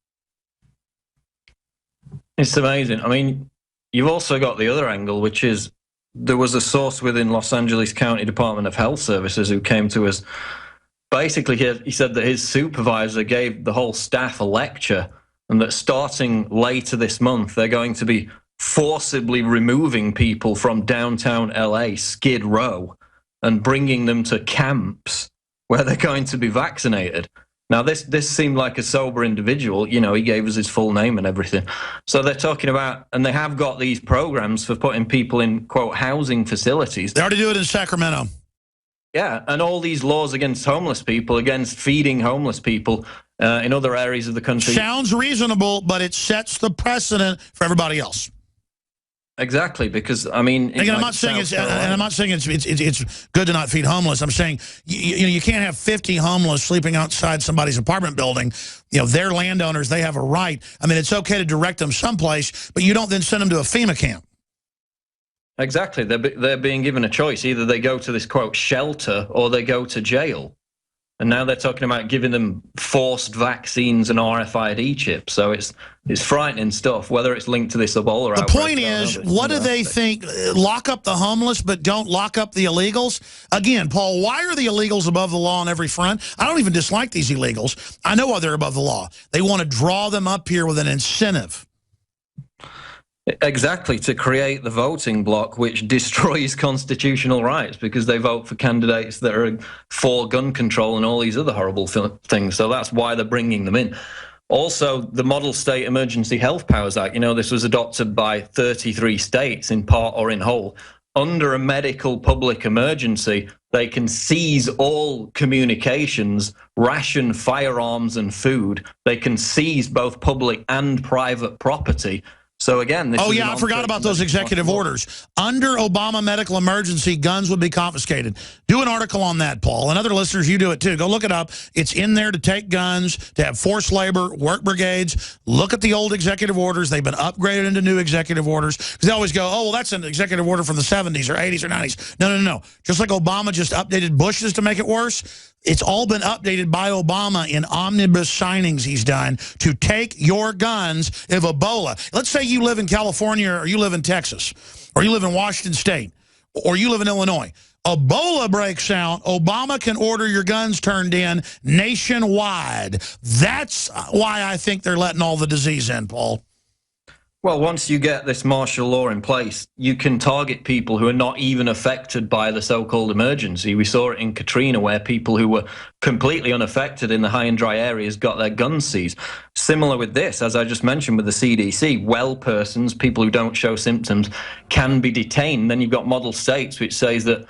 It's amazing. I mean, you've also got the other angle, which is there was a source within Los Angeles County Department of Health Services who came to us. Basically, he said that his supervisor gave the whole staff a lecture, and that starting later this month, they're going to be forcibly removing people from downtown LA, Skid Row, and bringing them to camps where they're going to be vaccinated. Now, this seemed like a sober individual. You know, he gave us his full name and everything. So they're talking about, and they have got these programs for putting people in, quote, housing facilities. They already do it in Sacramento. Yeah, and all these laws against homeless people, against feeding homeless people in other areas of the country. Sounds reasonable, but it sets the precedent for everybody else. Exactly, because I mean, again, I'm not saying it's good to not feed homeless. I'm saying you can't have 50 homeless sleeping outside somebody's apartment building. You know, they're landowners; they have a right. I mean, it's okay to direct them someplace, but you don't then send them to a FEMA camp. Exactly, they're being given a choice: either they go to this quote shelter or they go to jail. And now they're talking about giving them forced vaccines and RFID chips. So it's frightening stuff, whether it's linked to this Ebola outbreak. The point is, what do they think? Lock up the homeless, but don't lock up the illegals? Again, Paul, why are the illegals above the law on every front? I don't even dislike these illegals. I know why they're above the law. They want to draw them up here with an incentive. Exactly, to create the voting bloc, which destroys constitutional rights because they vote for candidates that are for gun control and all these other horrible things. So that's why they're bringing them in. Also, the Model State Emergency Health Powers Act, you know, this was adopted by 33 states in part or in whole. under a medical public emergency, they can seize all communications, ration firearms and food. They can seize both public and private property. So again, this I forgot about those executive orders. Under Obama medical emergency, guns would be confiscated. Do an article on that, Paul. And other listeners, you do it too. Go look it up. It's in there to take guns, to have forced labor, work brigades. Look at the old executive orders. They've been upgraded into new executive orders. Because they always go, oh, well, that's an executive order from the 70s or 80s or 90s. No. Just like Obama just updated Bush's to make it worse, it's all been updated by Obama in omnibus signings he's done to take your guns if Ebola. Let's say you live in California or you live in Texas or you live in Washington State or you live in Illinois. Ebola breaks out. Obama can order your guns turned in nationwide. That's why I think they're letting all the disease in, Paul. Well, once you get this martial law in place, you can target people who are not even affected by the so-called emergency. We saw it in Katrina, where people who were completely unaffected in the high and dry areas got their guns seized. Similar with this, as I just mentioned with the CDC, well persons, people who don't show symptoms, can be detained. Then you've got model states, which says that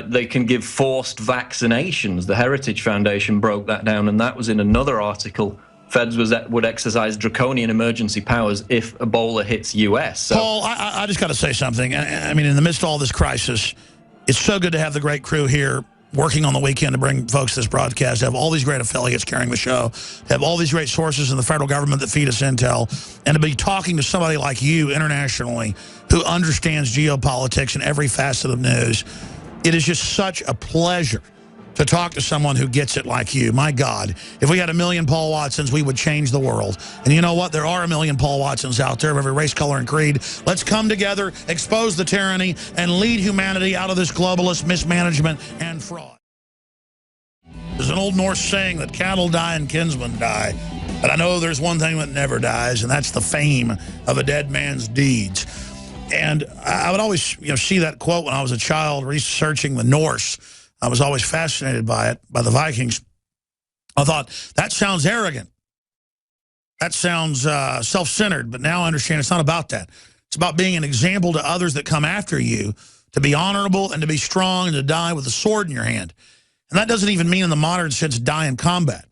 they can give forced vaccinations. The Heritage Foundation broke that down, and that was in another article. Feds would exercise draconian emergency powers if Ebola hits U.S. So, Paul, I just got to say something. I mean, in the midst of all this crisis, it's so good to have the great crew here working on the weekend to bring folks this broadcast, to have all these great affiliates carrying the show, to have all these great sources in the federal government that feed us intel, and to be talking to somebody like you internationally who understands geopolitics and every facet of news. It is just such a pleasure to talk to someone who gets it like you. My God, if we had 1 million Paul Watsons, we would change the world. And you know what? There are 1 million Paul Watsons out there of every race, color, and creed. Let's come together, expose the tyranny, and lead humanity out of this globalist mismanagement and fraud. There's an old Norse saying that cattle die and kinsmen die. But I know there's one thing that never dies, and that's the fame of a dead man's deeds. And I would always see that quote when I was a child researching the Norse. I was always fascinated by it, by the Vikings. I thought, that sounds arrogant. That sounds self-centered, but now I understand it's not about that. It's about being an example to others that come after you, to be honorable and to be strong and to die with a sword in your hand. And that doesn't even mean in the modern sense die in combat.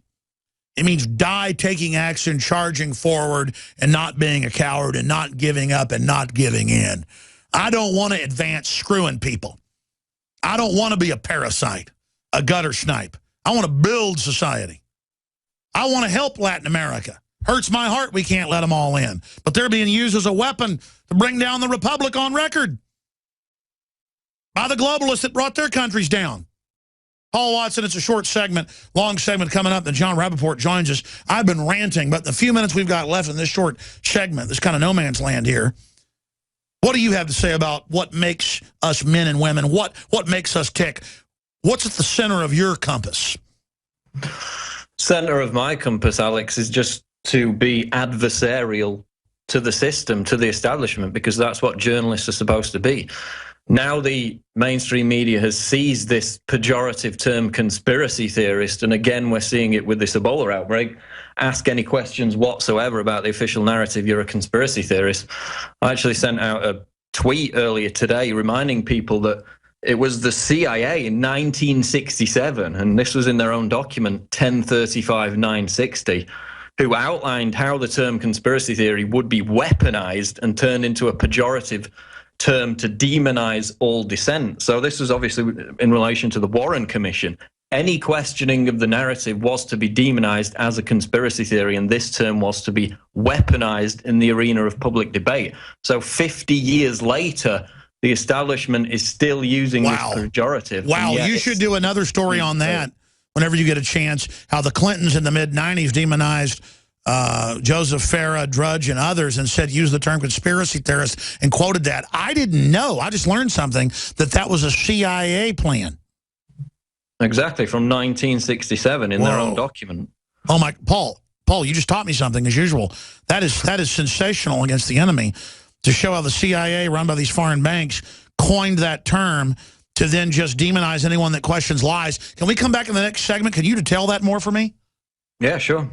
It means die taking action, charging forward, and not being a coward and not giving up and not giving in. I don't want to advance screwing people. I don't want to be a parasite, a gutter snipe. I want to build society. I want to help Latin America. Hurts my heart we can't let them all in. But they're being used as a weapon to bring down the Republic on record by the globalists that brought their countries down. Paul Watson, it's a short segment, long segment coming up. Then John Rappaport joins us. I've been ranting, but in the few minutes we've got left in this short segment, this kind of no man's land here, what do you have to say about what makes us men and women? What makes us tick? What's at the center of your compass? Center of my compass, Alex, is just to be adversarial to the system, to the establishment, because that's what journalists are supposed to be. Now the mainstream media has seized this pejorative term conspiracy theorist, and again we're seeing it with this Ebola outbreak. Ask any questions whatsoever about the official narrative, you're a conspiracy theorist. I actually sent out a tweet earlier today reminding people that it was the CIA in 1967, and this was in their own document, 1035-960, who outlined how the term conspiracy theory would be weaponized and turned into a pejorative term to demonize all dissent. So this was obviously in relation to the Warren Commission. Any questioning of the narrative was to be demonized as a conspiracy theory, and this term was to be weaponized in the arena of public debate. So 50 years later, the establishment is still using this pejorative. Wow, you should do another story on that whenever you get a chance, how the Clintons in the mid-90s demonized Joseph Farah, Drudge, and others, and said use the term conspiracy theorist, and quoted that. I didn't know. I just learned something, that was a CIA plan. Exactly, from 1967 in their own document. Oh, my, Paul, you just taught me something, as usual. That is sensational against the enemy, to show how the CIA, run by these foreign banks, coined that term to then just demonize anyone that questions lies. Can we come back in the next segment? Can you detail that more for me? Yeah, sure.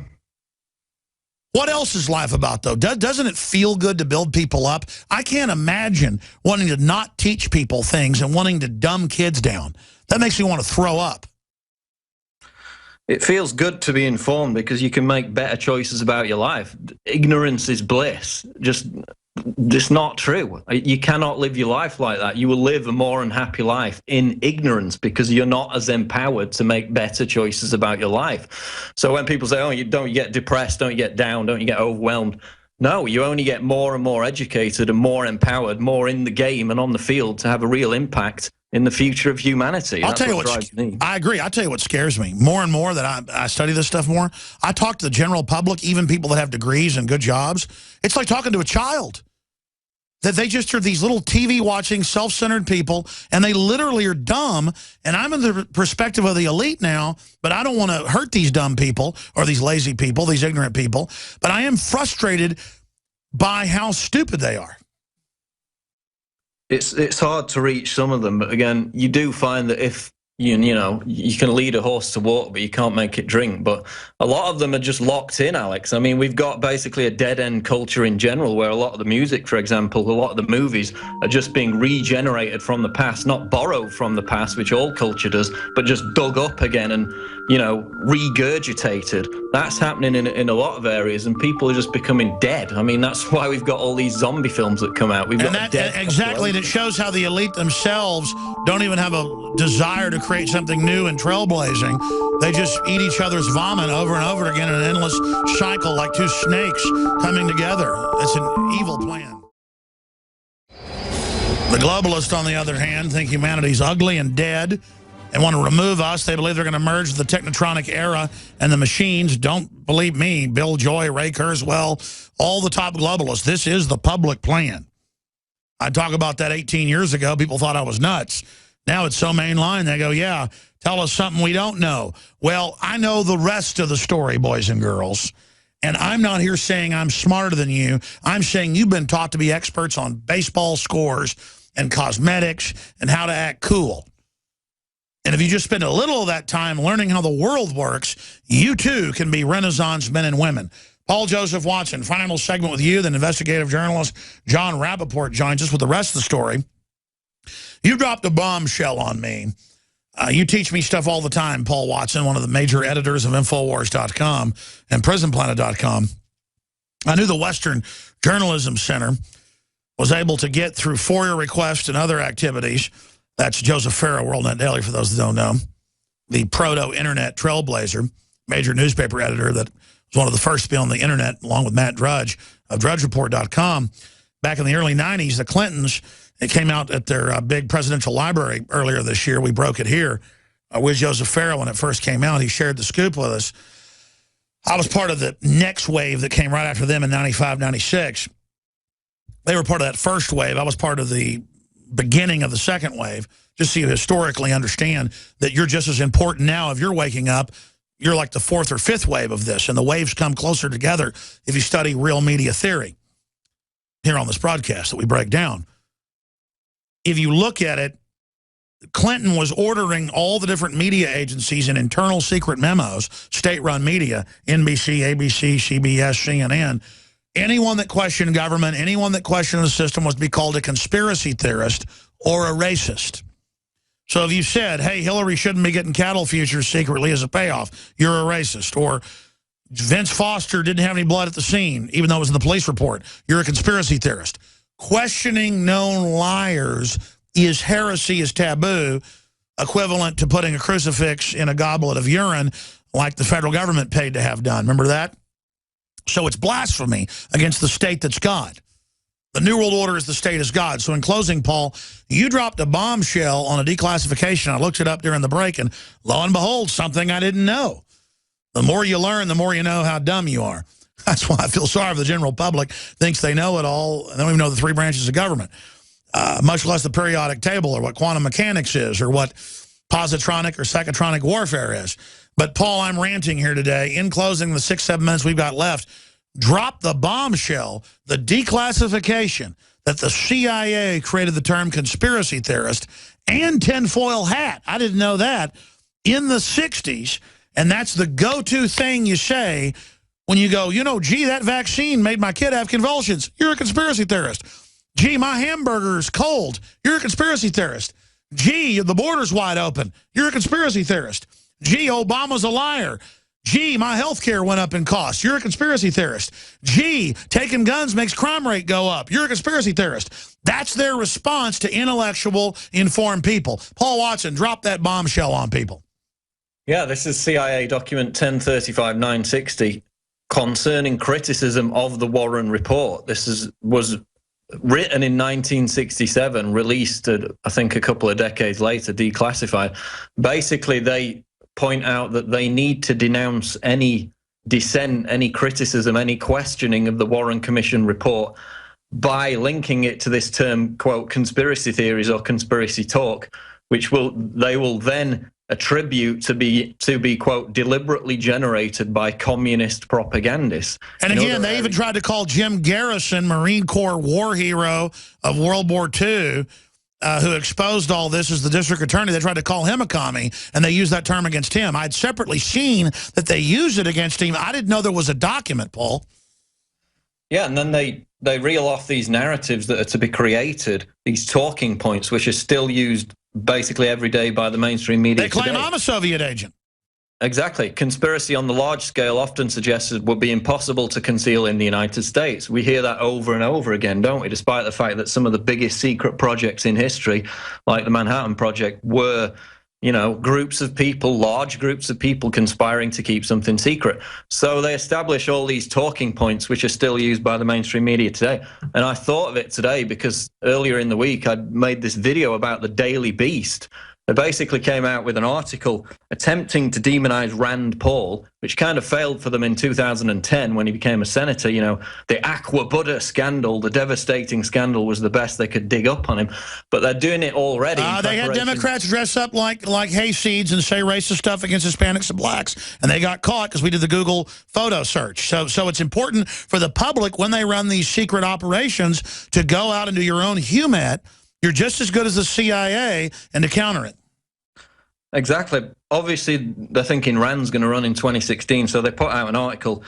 What else is life about, though? Doesn't it feel good to build people up? I can't imagine wanting to not teach people things and wanting to dumb kids down. That makes me want to throw up. It feels good to be informed because you can make better choices about your life. Ignorance is bliss. Just not true. You cannot live your life like that. You will live a more unhappy life in ignorance because you're not as empowered to make better choices about your life. So when people say, oh, you get depressed, don't you get down, don't you get overwhelmed? No, you only get more and more educated and more empowered, more in the game and on the field to have a real impact in the future of humanity. I'll tell you what drives me. I agree. I'll tell you what scares me. More and more that I study this stuff more, I talk to the general public, even people that have degrees and good jobs. It's like talking to a child. That they just are these little TV-watching, self-centered people, and they literally are dumb. And I'm in the perspective of the elite now, but I don't want to hurt these dumb people or these lazy people, these ignorant people. But I am frustrated by how stupid they are. It's hard to reach some of them, but again, you do find that if you know, you can lead a horse to water, but you can't make it drink. But a lot of them are just locked in, Alex. I mean, we've got basically a dead-end culture in general, where a lot of the music, for example, a lot of the movies are just being regenerated from the past, not borrowed from the past, which all culture does, but just dug up again and, you know, regurgitated. That's happening in a lot of areas, and people are just becoming dead. I mean, that's why we've got all these zombie films that come out. We've got exactly, and it shows how the elite themselves don't even have a desire to create something new and trailblazing. They just eat each other's vomit over and over again in an endless cycle, like two snakes coming together. It's an evil plan. The globalists, on the other hand, think humanity's ugly and dead and want to remove us. They believe they're going to merge the technotronic era and the machines. Don't believe me. Bill Joy, Ray Kurzweil, all the top globalists. This is the public plan. I talk about that 18 years ago. People thought I was nuts. Now it's so mainline, they go, yeah, tell us something we don't know. Well, I know the rest of the story, boys and girls. And I'm not here saying I'm smarter than you. I'm saying you've been taught to be experts on baseball scores and cosmetics and how to act cool. And if you just spend a little of that time learning how the world works, you too can be Renaissance men and women. Paul Joseph Watson, final segment with you. Then investigative journalist John Rappaport joins us with the rest of the story. You dropped a bombshell on me. You teach me stuff all the time, Paul Watson, one of the major editors of Infowars.com and PrisonPlanet.com. I knew the Western Journalism Center was able to get through FOIA requests and other activities. That's Joseph Farah, WorldNet Daily, for those that don't know. The proto-internet trailblazer, major newspaper editor that was one of the first to be on the internet, along with Matt Drudge of DrudgeReport.com. Back in the early 90s, the Clintons, it came out at their big presidential library earlier this year. We broke it here with Joseph Farah when it first came out. He shared the scoop with us. I was part of the next wave that came right after them in 95, 96. They were part of that first wave. I was part of the beginning of the second wave, just so you historically understand that you're just as important now. If you're waking up, you're like the fourth or fifth wave of this, and the waves come closer together if you study real media theory here on this broadcast that we break down. If you look at it, Clinton was ordering all the different media agencies in internal secret memos, state-run media, NBC, ABC, CBS, CNN. Anyone that questioned government, anyone that questioned the system was to be called a conspiracy theorist or a racist. So if you said, hey, Hillary shouldn't be getting cattle futures secretly as a payoff, you're a racist. Or Vince Foster didn't have any blood at the scene, even though it was in the police report, you're a conspiracy theorist. Questioning known liars is heresy, is taboo, equivalent to putting a crucifix in a goblet of urine like the federal government paid to have done. Remember that? So it's blasphemy against the state that's God. The New World Order is the state is God. So in closing, Paul, you dropped a bombshell on a declassification. I looked it up during the break, and lo and behold, something I didn't know. The more you learn, the more you know how dumb you are. That's why I feel sorry for the general public, thinks they know it all, and they don't even know the three branches of government, much less the periodic table or what quantum mechanics is or what positronic or psychotronic warfare is. But, Paul, I'm ranting here today. In closing, the 6-7 minutes we've got left, drop the bombshell, the declassification that the CIA created the term conspiracy theorist and tinfoil hat. I didn't know that. In the 60s, and that's the go-to thing you say When you go, gee, that vaccine made my kid have convulsions. You're a conspiracy theorist. Gee, my hamburger's cold. You're a conspiracy theorist. Gee, the border's wide open. You're a conspiracy theorist. Gee, Obama's a liar. Gee, my health care went up in cost. You're a conspiracy theorist. Gee, taking guns makes crime rate go up. You're a conspiracy theorist. That's their response to intellectual, informed people. Paul Watson, drop that bombshell on people. Yeah, this is CIA document 1035-960 concerning criticism of the Warren report. This was written in 1967, released, I think, a couple of decades later, declassified. Basically, they point out that they need to denounce any dissent, any criticism, any questioning of the Warren Commission report by linking it to this term, quote, conspiracy theories or conspiracy talk, which they will then attribute to be quote, deliberately generated by communist propagandists. And again, they even tried to call Jim Garrison, Marine Corps war hero of World War II, who exposed all this as the district attorney. They tried to call him a commie, and they used that term against him. I'd separately seen that they used it against him. I didn't know there was a document, Paul. Yeah, and then they reel off these narratives that are to be created, these talking points, which are still used basically every day by the mainstream media. They claim today. I'm a Soviet agent. Exactly. Conspiracy on the large scale often suggested would be impossible to conceal in the United States. We hear that over and over again, don't we? Despite the fact that some of the biggest secret projects in history, like the Manhattan Project, were, groups of people, large groups of people conspiring to keep something secret. So they establish all these talking points, which are still used by the mainstream media today. And I thought of it today because earlier in the week, I'd made this video about the Daily Beast. They basically came out with an article attempting to demonize Rand Paul, which kind of failed for them in 2010 when he became a senator. The Aqua Buddha scandal, the devastating scandal, was the best they could dig up on him. But they're doing it already. They had Democrats dress up like hayseeds and say racist stuff against Hispanics and blacks, and they got caught because we did the Google photo search. So it's important for the public when they run these secret operations to go out and do your own HUMAT. You're just as good as the CIA and to counter it. Exactly. Obviously, they're thinking Rand's going to run in 2016, so they put out an article,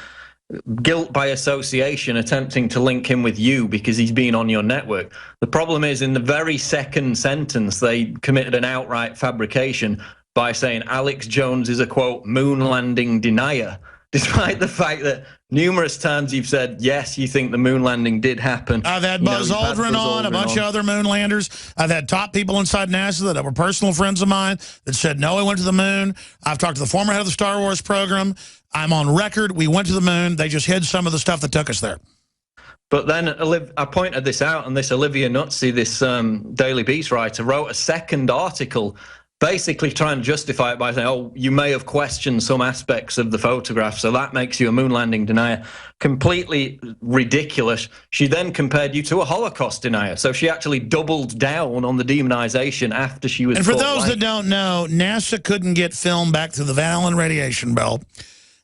guilt by association, attempting to link him with you because he's been on your network. The problem is, in the very second sentence, they committed an outright fabrication by saying Alex Jones is a, quote, moon landing denier, despite the fact that numerous times you've said, yes, you think the moon landing did happen. I've had Buzz Aldrin on, a bunch of other moon landers. I've had top people inside NASA that were personal friends of mine that said, no, I went to the moon. I've talked to the former head of the Star Wars program. I'm on record. We went to the moon. They just hid some of the stuff that took us there. But then I pointed this out, and this Olivia Nuzzi, this Daily Beast writer, wrote a second article basically trying to justify it by saying, oh, you may have questioned some aspects of the photograph, so that makes you a moon landing denier. Completely ridiculous. She then compared you to a Holocaust denier. So she actually doubled down on the demonization after she was. And for those that don't know, NASA couldn't get film back through the Van Allen radiation belt.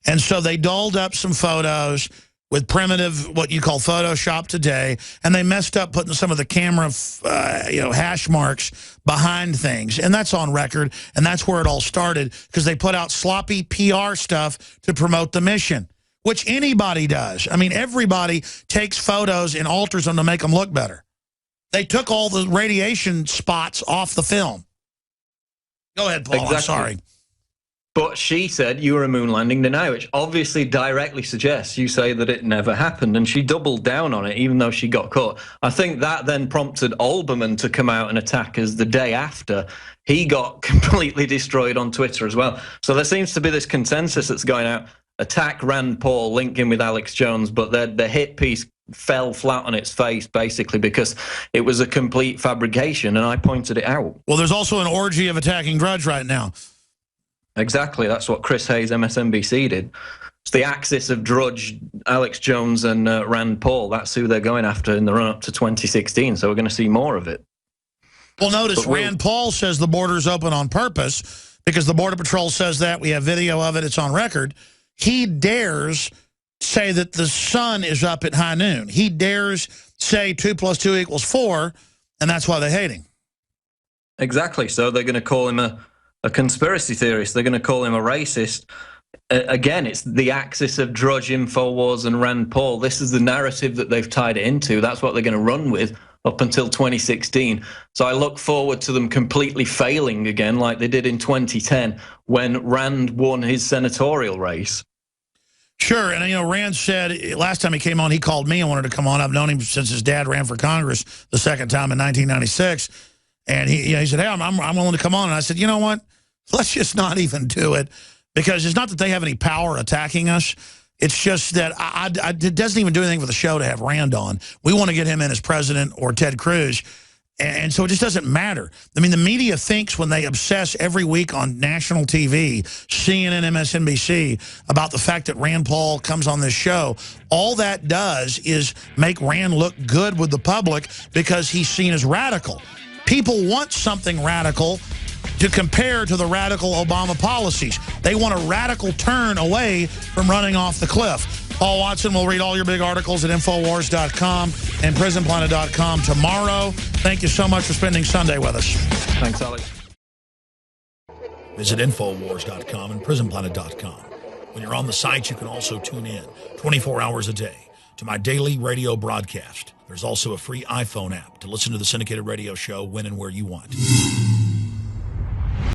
And so they dolled up some photos with primitive, what you call Photoshop today, and they messed up putting some of the camera, hash marks behind things. And that's on record, and that's where it all started, because they put out sloppy PR stuff to promote the mission, which anybody does. I mean, everybody takes photos and alters them to make them look better. They took all the radiation spots off the film. Go ahead, Paul, exactly. I'm sorry. But she said you were a moon landing denier, which obviously directly suggests you say that it never happened. And she doubled down on it, even though she got caught. I think that then prompted Olbermann to come out and attack us the day after. He got completely destroyed on Twitter as well. So there seems to be this consensus that's going out, attack Rand Paul, link him with Alex Jones, but the hit piece fell flat on its face, basically, because it was a complete fabrication, and I pointed it out. Well, there's also an orgy of attacking Drudge right now. Exactly. That's what Chris Hayes, MSNBC, did. It's the axis of Drudge, Alex Jones, and Rand Paul. That's who they're going after in the run-up to 2016, so we're going to see more of it. Well, notice Rand Paul says the border's open on purpose because the Border Patrol says that. We have video of it. It's on record. He dares say that the sun is up at high noon. He dares say 2 + 2 = 4, and that's why they hate him. Exactly. So they're going to call him a conspiracy theorist. They're going to call him a racist. again, it's the axis of Drudge, InfoWars, and Rand Paul. This is the narrative that they've tied it into. That's what they're going to run with up until 2016. So I look forward to them completely failing again, like they did in 2010 when Rand won his senatorial race. Sure, and you know, Rand said last time he came on, he called me and wanted to come on. I've known him since his dad ran for Congress the second time in 1996, and he said, "Hey, I'm willing to come on." And I said, "You know what? Let's just not even do it, because it's not that they have any power attacking us. It's just that it doesn't even do anything for the show to have Rand on. We want to get him in as president or Ted Cruz." And so it just doesn't matter. I mean, the media thinks when they obsess every week on national TV, CNN, MSNBC, about the fact that Rand Paul comes on this show, all that does is make Rand look good with the public because he's seen as radical. People want something radical to compare to the radical Obama policies. They want a radical turn away from running off the cliff. Paul Watson will read all your big articles at Infowars.com and PrisonPlanet.com tomorrow. Thank you so much for spending Sunday with us. Thanks, Alex. Visit Infowars.com and PrisonPlanet.com. When you're on the site, you can also tune in 24 hours a day to my daily radio broadcast. There's also a free iPhone app to listen to the syndicated radio show when and where you want.